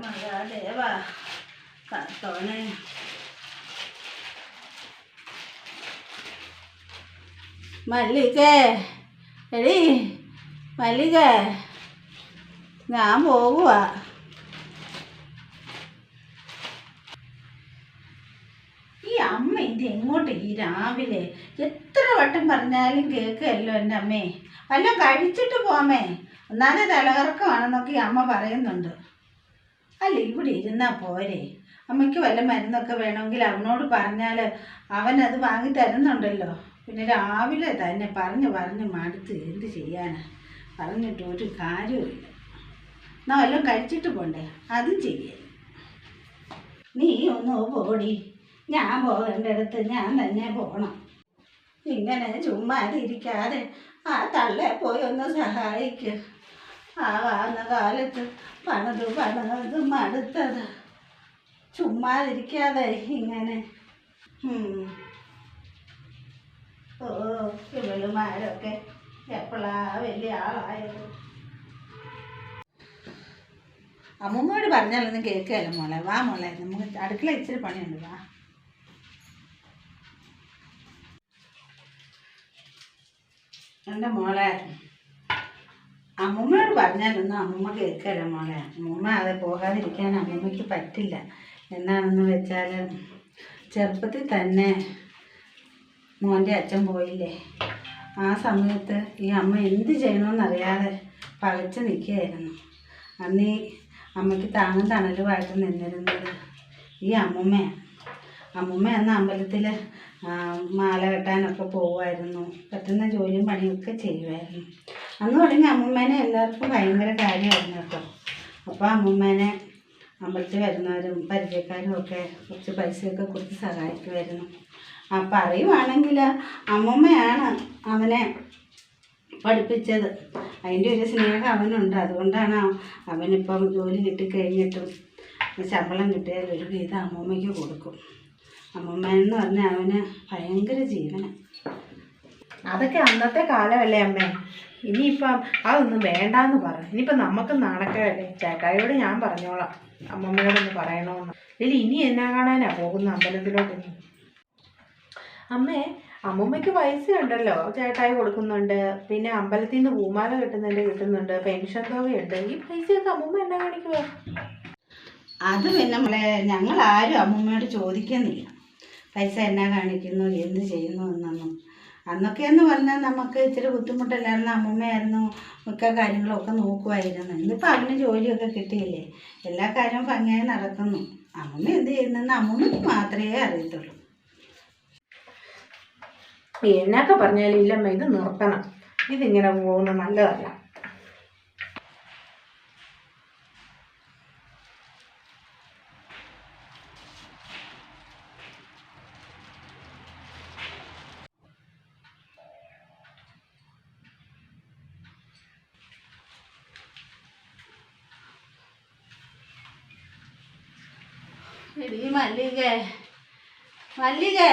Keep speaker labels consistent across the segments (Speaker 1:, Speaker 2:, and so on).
Speaker 1: മഹാദേവ കത്തോനെ. മല്ലികേ, എടി മല്ലികേ, ഞാൻ പോകുക. ഈ അമ്മ ഇത് എങ്ങോട്ട് ഈ രാവിലെ? എത്ര വട്ടം പറഞ്ഞാലും കേൾക്കുകയല്ലോ എൻ്റെ അമ്മേ. വല്ലതും കഴിച്ചിട്ട് പോമേ, ഒന്നാമതെ തലകറക്കമാണെന്നൊക്കെ ഈ അമ്മ പറയുന്നുണ്ട്. അല്ല, ഇവിടെ ഇരുന്നാൽ പോരെ? അമ്മയ്ക്ക് വല്ല മരുന്നൊക്കെ വേണമെങ്കിൽ അവനോട് പറഞ്ഞാൽ അവനത് വാങ്ങി തരുന്നുണ്ടല്ലോ. പിന്നെ രാവിലെ തന്നെ പറഞ്ഞ് മടുത്ത് എന്ത് ചെയ്യാനാ? പറഞ്ഞിട്ട് ഒരു കാര്യമില്ല. എന്നാൽ വല്ലതും കഴിച്ചിട്ട് പോണ്ടേ? അതും ചെയ്യേ. നീ ഒന്ന് പോടി, ഞാൻ പോകേണ്ടടുത്ത് ഞാൻ തന്നെ പോകണം. ഇങ്ങനെ ചുമ്മാതിരിക്കാതെ ആ തള്ളെ പോയി ഒന്ന് സഹായിക്കുക. ആ വന്ന കാലത്ത് പണത് മടുത്തത്. ചുമ്മാതിരിക്കാതെ ഇങ്ങനെ. ഓ, ഇവളുമാരൊക്കെ എപ്പോഴാ വലിയ ആളായത്? അമ്മൂമ്മയോട് പറഞ്ഞാലൊന്നും കേൾക്കുകയല്ല മോളെ. വാ മോളെ, നമുക്ക് അടുക്കള ഇച്ചിരി പണിയുണ്ട്. വാ. എൻ്റെ മോളെ, അമ്മൂമ്മയോട് പറഞ്ഞാലൊന്നും അമ്മൂമ്മ കേൾക്കുകയല്ല മോളെ. അമ്മൂമ്മ അത് പോകാതിരിക്കാൻ അമ്മൂമ്മയ്ക്ക് പറ്റില്ല. എന്താണെന്ന് വെച്ചാൽ ചെറുപ്പത്തിൽ തന്നെ മോൻ്റെ അച്ഛൻ പോയില്ലേ? ആ സമയത്ത് ഈ അമ്മ എന്ത് ചെയ്യണമെന്നറിയാതെ പകച്ച് നിൽക്കുകയായിരുന്നു. അന്ന് ഈ അമ്മയ്ക്ക് താങ്ങും തണലുമായിട്ട് നിന്നിരുന്നത് ഈ അമ്മൂമ്മയാണ്. അമ്മൂമ്മ അന്ന് അമ്പലത്തിൽ മാല കെട്ടാനൊക്കെ പോകുമായിരുന്നു. പറ്റുന്ന ജോലിയും പണിയൊക്കെ ചെയ്യുമായിരുന്നു. അന്ന് തുടങ്ങി അമ്മൂമ്മേനെ എല്ലാവർക്കും ഭയങ്കര കാര്യമായിരുന്നു കേട്ടോ. അപ്പോൾ അമ്മൂമ്മേനെ അമ്പലത്തിൽ വരുന്നവരും പരിചയക്കാരും ഒക്കെ കുറച്ച് പൈസയൊക്കെ കൊടുത്ത് സഹായിക്കുമായിരുന്നു. പറയുവാണെങ്കിൽ അമ്മൂമ്മയാണ് അവനെ പഠിപ്പിച്ചത്. അതിൻ്റെ ഒരു സ്നേഹം അവനുണ്ട്. അതുകൊണ്ടാണ് അവനിപ്പം ജോലി കിട്ടിക്കഴിഞ്ഞിട്ടും ശമ്പളം കിട്ടിയാൽ ഒരു വീതം അമ്മൂമ്മയ്ക്ക് കൊടുക്കും. അമ്മൂമ്മയെന്ന് പറഞ്ഞാൽ അവന് ഭയങ്കര ജീവനം.
Speaker 2: അതൊക്കെ അന്നത്തെ കാലമല്ലേ അമ്മേ. ഇനിയിപ്പം അതൊന്നും വേണ്ടാന്ന് പറ. ഇനിയിപ്പം നമുക്ക് നാണക്കേടല്ലേ. ചേട്ടായിയോട് ഞാൻ പറഞ്ഞോളാം അമ്മമ്മയോടൊന്ന് പറയണമെന്ന്. ഇനി എന്നാ കാണാനാ പോകുന്ന അമ്പലത്തിലോട്ട്? അമ്മേ, അമ്മൂമ്മയ്ക്ക് പൈസ ഉണ്ടല്ലോ, ചേട്ടായി കൊടുക്കുന്നുണ്ട്. പിന്നെ അമ്പലത്തിൽ നിന്ന് പൂമാല കിട്ടുന്നുണ്ട്, പെൻഷൻ തുകയുണ്ട്. ഈ പൈസയൊക്കെ അമ്മൂമ്മ എന്നാ കാണിക്കുക?
Speaker 1: അത് പിന്നെ നമ്മളെ ഞങ്ങളാരും അമ്മൂമ്മയോട് ചോദിക്കുന്നില്ല പൈസ എന്നാ കാണിക്കുന്നു, എന്ത് ചെയ്യുന്നു എന്നൊന്നും. അന്നൊക്കെയെന്ന് പറഞ്ഞാൽ നമുക്ക് ഇച്ചിരി ബുദ്ധിമുട്ടില്ലായിരുന്നു. അമ്മൂമ്മയായിരുന്നു മിക്ക കാര്യങ്ങളൊക്കെ നോക്കുമായിരുന്നു. ഇന്നിപ്പോൾ അവന് ജോലിയൊക്കെ കിട്ടിയില്ലേ, എല്ലാ കാര്യവും ഭംഗിയായി നടക്കുന്നു. അമ്മൂമ്മ എന്ത് ചെയ്യുന്നെന്ന് അമ്മൂമ്മയ്ക്ക് മാത്രമേ അറിയത്തുള്ളൂ.
Speaker 2: എന്നൊക്കെ പറഞ്ഞാലും ഇല്ലമ്മ, ഇത് നിർത്തണം. ഇതിങ്ങനെ പോകുന്നത് നല്ലതല്ല.
Speaker 1: എടീ മല്ലികേ, മല്ലികേ,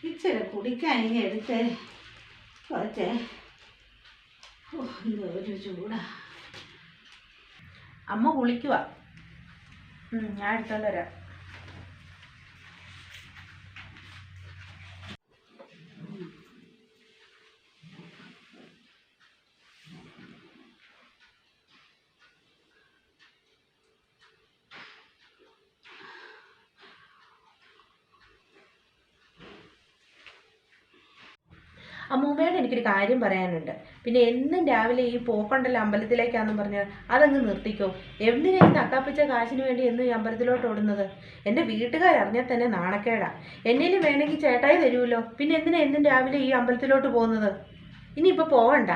Speaker 1: ഇച്ചിരി കുടിക്കാൻ ഇങ്ങനെ എടുത്തേ കുറച്ചേ. എന്തോ ഒരു ചൂടാ.
Speaker 2: അമ്മ കുളിക്കുക. ഞാൻ എടുത്തോണ്ട് വരാം. അമ്മൂമ്മയോട് എനിക്കൊരു കാര്യം പറയാനുണ്ട്. പിന്നെ എന്നും രാവിലെ ഈ പോക്കുണ്ടല്ലോ അമ്പലത്തിലേക്കാണെന്ന് പറഞ്ഞാൽ അതങ്ങ് നിർത്തിക്കോ. എന്തിനാ ഈ നക്കാപ്പിച്ച കാശിന് വേണ്ടി എന്നും ഈ അമ്പലത്തിലോട്ട് ഓടുന്നത്? എൻ്റെ വീട്ടുകാരറിഞ്ഞാൽ തന്നെ നാണക്കേടാ. എന്നേലും വേണമെങ്കിൽ ചേട്ടായി തരുമല്ലോ. പിന്നെ എന്തിനാ എന്നും രാവിലെ ഈ അമ്പലത്തിലോട്ട് പോകുന്നത്? ഇനിയിപ്പോൾ പോകണ്ട.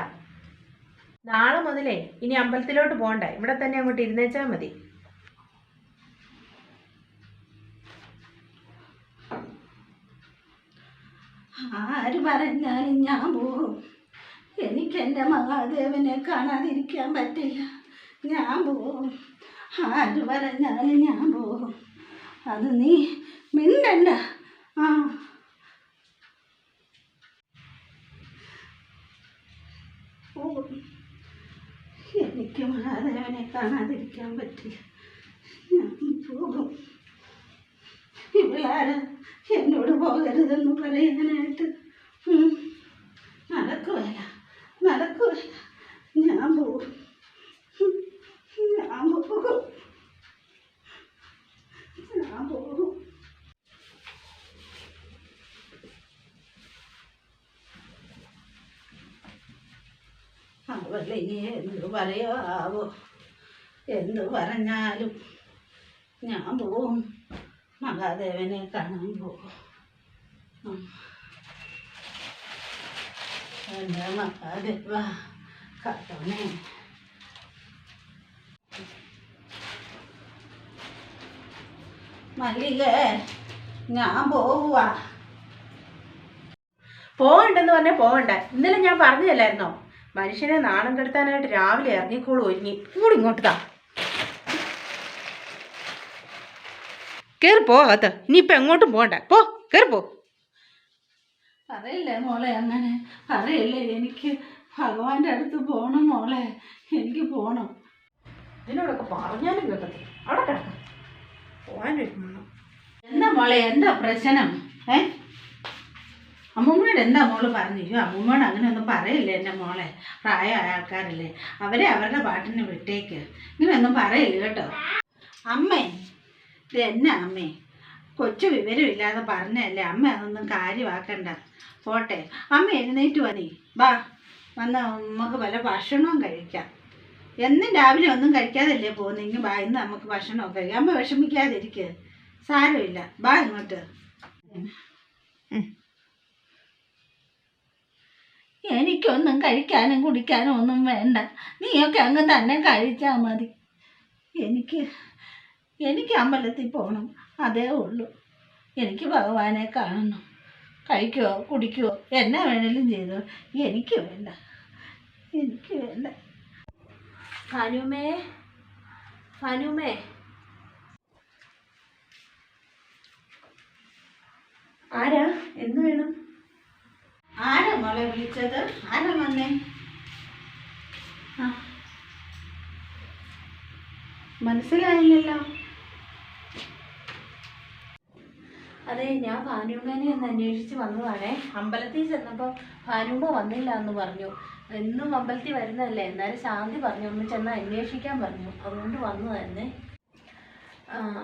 Speaker 2: നാളെ മുതലേ ഇനി അമ്പലത്തിലോട്ട് പോകണ്ട. ഇവിടെ തന്നെ അങ്ങോട്ട് ഇരുന്നേച്ചാൽ മതി.
Speaker 1: ആര് പറഞ്ഞാലും ഞാൻ പോകും. എനിക്കെൻ്റെ മഹാദേവനെ കാണാതിരിക്കാൻ പറ്റില്ല. ഞാൻ പോകും. ആര് പറഞ്ഞാലും ഞാൻ പോകും. അത് നീ മിണ്ടണ്ട. ആ പോകും. എനിക്ക് മഹാദേവനെ കാണാതിരിക്കാൻ പറ്റില്ല. ഞാൻ പോകും. ഇവളാരാ എന്നോട് പോകരുതെന്ന് പറയാനായിട്ട്? നടക്കുകയില്ല, നടക്കുകയില്ല. ഞാൻ പോകും, ഞാൻ പോകും, ഞാൻ പോകും. അവളിനി എന്ത് പറയോ ആവോ? എന്ത് പറഞ്ഞാലും ഞാൻ പോവും. മഹാദേവനെ കാണാൻ പോകും. എൻ്റെ മഹാദേവ കാട്ടണേ. മല്ലികേ, ഞാൻ പോവുക.
Speaker 2: പോകണ്ടെന്ന് പറഞ്ഞാൽ പോകണ്ട. ഇന്നലെ ഞാൻ പറഞ്ഞതല്ലായിരുന്നോ മനുഷ്യനെ നാണം കെടുത്താനായിട്ട് രാവിലെ ഇറങ്ങിക്കോളൂ ഒരുങ്ങി. കൂടി ഇങ്ങോട്ട് താ, കയറിപ്പോ അകത്ത്. ഇനിയിപ്പോൾ എങ്ങോട്ടും പോകണ്ട, പോ, കയറിപ്പോ.
Speaker 1: പറയില്ലേ മോളെ, അങ്ങനെ പറയില്ലേ. എനിക്ക് ഭഗവാന്റെ അടുത്ത് പോകണം മോളെ, എനിക്ക് പോകണം.
Speaker 2: ഇതിനോടൊക്കെ പറഞ്ഞാലും കേൾക്കത്തില്ല. അവിടെ കിടക്കാം, പോകാനൊരുങ്ങണം.
Speaker 1: എന്താ മോളെ, എന്താ പ്രശ്നം? അമ്മൂമ്മയോട് എന്താ മോള് പറഞ്ഞു? അമ്മൂമ്മയോട് അങ്ങനെ ഒന്നും പറയില്ലേ എൻ്റെ മോളെ. പ്രായമായ ആൾക്കാരല്ലേ, അവരെ അവരുടെ പാട്ടിന് വിട്ടേക്ക്. ഇങ്ങനെയൊന്നും പറയില്ല കേട്ടോ. അമ്മേ, ഇത് എന്നാ അമ്മേ, കൊച്ചു വിവരമില്ലാതെ പറഞ്ഞല്ലേ അമ്മ. അതൊന്നും കാര്യമാക്കണ്ട, പോട്ടെ. അമ്മ എഴുന്നേറ്റ് വന്നേ, വാ, വന്ന് നമുക്ക് വല്ല ഭക്ഷണവും കഴിക്കാം. എന്നും രാവിലെ ഒന്നും കഴിക്കാതല്ലേ പോകുന്നെങ്കിൽ വാ, ഇന്ന് നമുക്ക് ഭക്ഷണമൊക്കെ കഴിക്കാം. അമ്മ വിഷമിക്കാതിരിക്കുക, സാരമില്ല. വാ ഇങ്ങോട്ട്. എനിക്കൊന്നും കഴിക്കാനും കുടിക്കാനും ഒന്നും വേണ്ട. നീയൊക്കെ അങ്ങ് തന്നെ കഴിച്ചാൽ മതി. എനിക്ക് അമ്പലത്തിൽ പോകണം, അതേ ഉള്ളൂ. എനിക്ക് ഭഗവാനെ കാണണം. കഴിക്കുവോ കുടിക്കുവോ എന്നാ വേണേലും ചെയ്തോ, എനിക്ക് വേണ്ട, എനിക്ക് വേണ്ട.
Speaker 2: ഫാനുമേ, ഫാനുമേ, ആരാ? എന്ത് വേണം?
Speaker 1: ആരാ മോളെ വിളിച്ചത്? ആരാ വന്നേ? മനസ്സിലായില്ലല്ലോ.
Speaker 2: അതെ, ഞാൻ ഭാനുമ്മേനെ ഒന്ന് അന്വേഷിച്ച് വന്നതാണേ. അമ്പലത്തിൽ ചെന്നപ്പോൾ ഭാനുമ്മ വന്നില്ല എന്ന് പറഞ്ഞു. എന്നും അമ്പലത്തിൽ വരുന്നതല്ലേ, എന്നാലും ശാന്തി പറഞ്ഞു ഒന്ന് ചെന്ന് അന്വേഷിക്കാൻ പറഞ്ഞു, അതുകൊണ്ട് വന്നതായിരുന്നേ.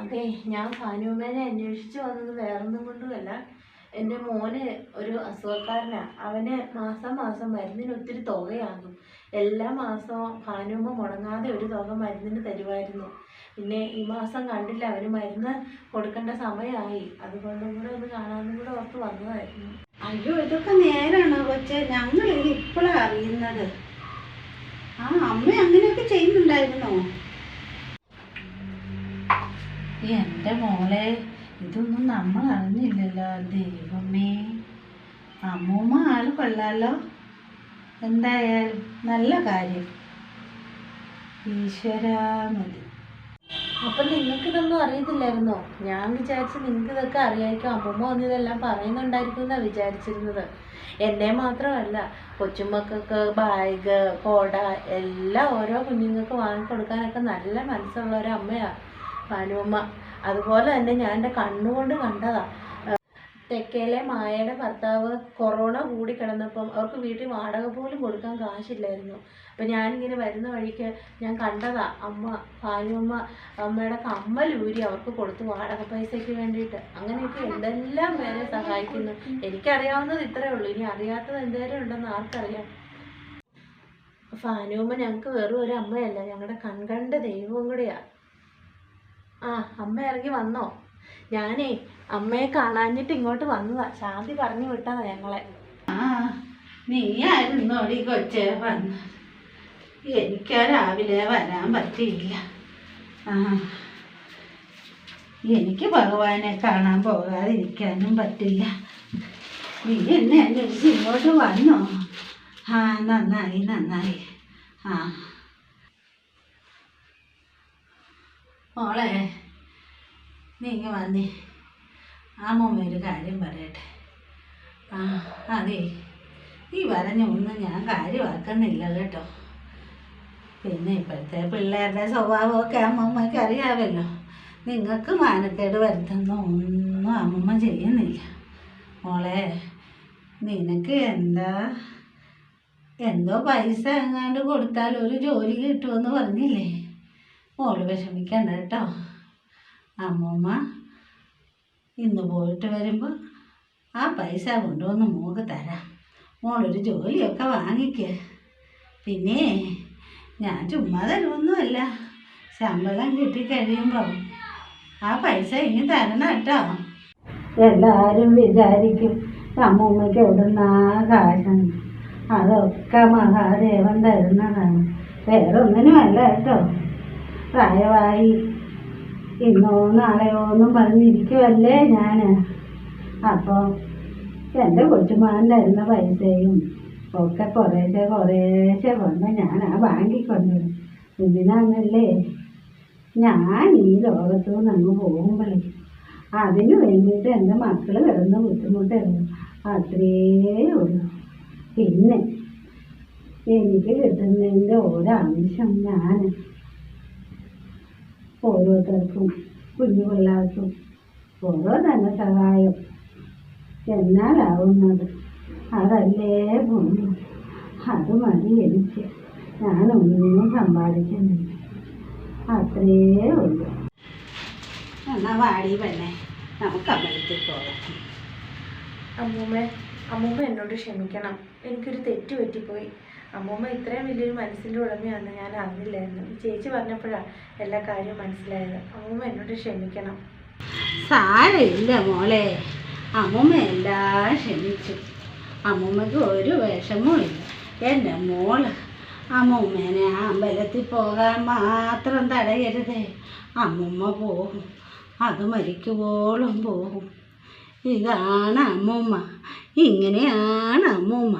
Speaker 2: അതെ, ഞാൻ ഭാനുമ്മേനെ അന്വേഷിച്ച് വന്നത് വേറൊന്നും കൊണ്ടുമല്ല. എൻ്റെ മോന് ഒരു അസുഖക്കാരനാണ്. അവന് മാസം മാസം മരുന്നിന് ഒത്തിരി തുകയാകും. എല്ലാ മാസവും ഭാനുമ്മ മുടങ്ങാതെ ഒരു തുക മരുന്നിന് തരുമായിരുന്നു. പിന്നെ ഈ മാസം കണ്ടില്ല, അവന് മരുന്ന് കൊടുക്കേണ്ട സമയമായി. അതുകൊണ്ടും കൂടെ ഒന്ന് കാണാനും കൂടെ ഓർത്ത് വന്നതായിരുന്നു.
Speaker 1: അയ്യോ, ഇതൊക്കെ നേരാണോ കൊച്ചെ? ഞങ്ങളിത് ഇപ്പോഴാണ് അറിയുന്നത്. അമ്മ അങ്ങനെയൊക്കെ ചെയ്യുന്നുണ്ടായിരുന്നോ? എൻ്റെ മോളെ, ഇതൊന്നും നമ്മൾ അറിഞ്ഞില്ലല്ലോ. ദൈവമേ, അമ്മൂമ്മ ആള് കൊള്ളാലോ. എന്തായാലും നല്ല കാര്യം. ഈശ്വരാ മതി.
Speaker 2: അപ്പം നിങ്ങൾക്കിതൊന്നും അറിയത്തില്ലായിരുന്നോ? ഞാൻ വിചാരിച്ച് നിങ്ങൾക്ക് ഇതൊക്കെ അറിയായിരിക്കും. അമ്മൂമ്മ വന്നിതെല്ലാം പറയുന്നുണ്ടായിരിക്കും എന്നാണ് വിചാരിച്ചിരുന്നത്. എന്നെ മാത്രമല്ല, കൊച്ചുമക്കൾക്ക് ബാഗ്, കൊട എല്ലാം ഓരോ കുഞ്ഞുങ്ങൾക്ക് വാങ്ങിക്കൊടുക്കാനൊക്കെ നല്ല മനസ്സുള്ള ഒരു അമ്മയാണ് ഭാനുമ്മ. അതുപോലെ തന്നെ ഞാൻ എൻ്റെ കണ്ണുകൊണ്ട് കണ്ടതാ. തെക്കേലെ മായയുടെ ഭർത്താവ് കൊറോണ കൂടി കിടന്നപ്പം അവർക്ക് വീട്ടിൽ വാടക പോലും കൊടുക്കാൻ കാശില്ലായിരുന്നു. അപ്പം ഞാനിങ്ങനെ വരുന്ന വഴിക്ക് ഞാൻ കണ്ടതാ, ഭാനുമ്മ അമ്മയുടെ കമ്മലൂരി അവർക്ക് കൊടുത്തു വാടക പൈസയ്ക്ക് വേണ്ടിയിട്ട്. അങ്ങനെയൊക്കെ എന്തെല്ലാം പേരെ സഹായിക്കുന്നു. എനിക്കറിയാവുന്നത് ഇത്രയേ ഉള്ളൂ, ഇനി അറിയാത്തത് എന്തേലും ഉണ്ടെന്ന് ആർക്കറിയാം. ഭാനുമ്മ ഞങ്ങൾക്ക് വെറും ഒരു അമ്മയല്ല, ഞങ്ങളുടെ കൺകണ്ട ദൈവവും കൂടെയാ. അമ്മ ഇറങ്ങി വന്നോ? ഞാനേ അമ്മയെ കാണാഞ്ഞിട്ട് ഇങ്ങോട്ട് വന്നതാ. ശാന്തി പറഞ്ഞു വിട്ടതാ ഞങ്ങളെ.
Speaker 1: നീ ആയിരുന്നോടി കൊച്ചേ വന്ന്? എനിക്കാ രാവിലെ വരാൻ പറ്റിയില്ല. എനിക്ക് ഭഗവാനെ കാണാൻ പോകാതിരിക്കാനും പറ്റില്ല. നീ എന്നെ അന്വേഷിച്ച് ഇങ്ങോട്ട് വന്നോ? നന്നായി നന്നായി. മോളെ, നീ ഇങ്ങ് വന്നേ. അമ്മൂമ്മ ഒരു കാര്യം പറയട്ടെ. അതെ, ഈ പറഞ്ഞൊന്നും ഞാൻ കാര്യമാക്കുന്നില്ല കേട്ടോ. പിന്നെ ഇപ്പോഴത്തെ പിള്ളേരുടെ സ്വഭാവമൊക്കെ അമ്മമ്മയ്ക്ക് അറിയാമല്ലോ. നിങ്ങൾക്ക് മാനക്കേട് വരുത്തുന്ന ഒന്നും അമ്മമ്മ ചെയ്യുന്നില്ല. മോളെ, നിനക്ക് എന്തോ പൈസ എങ്ങാണ്ട് കൊടുത്താൽ ഒരു ജോലി കിട്ടുമെന്ന് പറഞ്ഞില്ലേ? മോള് വിഷമിക്കണ്ട കേട്ടോ. അമ്മമ്മ ഇന്ന് പോയിട്ട് വരുമ്പോൾ ആ പൈസ കൊണ്ടുവന്ന് മോൾക്ക് തരാം. മോളൊരു ജോലിയൊക്കെ വാങ്ങിക്കുക. പിന്നെ ഞാൻ ചുമ്മാ തരുമൊന്നുമല്ല. ശമ്പളം കിട്ടിക്കഴിയുമ്പോൾ ആ പൈസ ഇനി തരണം കേട്ടോ. എല്ലാവരും വിചാരിക്കും അമ്മൂമ്മയ്ക്ക് എവിടുന്നാ കാശാണ്. അതൊക്കെ മഹാദേവൻ തരുന്നതാണ്, വേറെ ഒന്നിനുമല്ല കേട്ടോ. പ്രായമായി ഇന്നോ നാളെയോ ഒന്നും പറഞ്ഞിരിക്കുമല്ലേ ഞാൻ. അപ്പോൾ എൻ്റെ കൊച്ചുമാൻ തരുന്ന പൈസയും ഒക്കെ കുറേശ്ശെ കൊണ്ട് ഞാൻ ആ ബാങ്കിൽ കൊണ്ടുവരും. ഇതിനാണല്ലേ ഞാൻ ഈ ലോകത്തു നിന്ന് അങ്ങ് പോകുമ്പോഴേ അതിന് വേണ്ടിയിട്ട് എൻ്റെ മക്കൾ കിടന്ന് ബുദ്ധിമുട്ടായിരുന്നു. അത്രേ ഉള്ളൂ. പിന്നെ എനിക്ക് കിട്ടുന്നതിൻ്റെ ഒരംശം ഞാൻ ഓരോരുത്തർക്കും കുഞ്ഞു പിള്ളേർക്കും ഓരോ തന്നെ സഹായം എന്നാലാവുന്നത് അതല്ലേ പോന്നു. അത് മതി എനിക്ക്. ഞാനൊന്നും സമ്പാദിക്കുന്നില്ല. അത്രേ ഉള്ളൂ. എന്നാൽ വാടി പെണ്ണെ, നമുക്ക് അമ്പലത്തിൽ പോകാം.
Speaker 2: അമ്മൂമ്മ എന്നോട് ക്ഷമിക്കണം. എനിക്കൊരു തെറ്റ് പറ്റിപ്പോയി. അമ്മൂമ്മ ഇത്രയും വലിയൊരു മനസ്സിൻ്റെ ഉടമയാണെന്ന് ഞാൻ അറിഞ്ഞില്ലായിരുന്നു. ചേച്ചി പറഞ്ഞപ്പോഴാണ് എല്ലാ കാര്യവും മനസ്സിലായത്. അമ്മൂമ്മ എന്നോട് ക്ഷമിക്കണം.
Speaker 1: സാരമില്ല മോളെ, അമ്മൂമ്മ എല്ലാം ക്ഷമിച്ചു. അമ്മൂമ്മയ്ക്ക് ഒരു വിഷമവും ഇല്ല. എൻ്റെ മോള് അമ്മൂമ്മേനെ ആ അമ്പലത്തിൽ പോകാൻ മാത്രം തടയരുതേ. അമ്മൂമ്മ പോകും, അത് മരിക്കുവോളം പോകും. ഇതാണ് അമ്മൂമ്മ, ഇങ്ങനെയാണ് അമ്മൂമ്മ.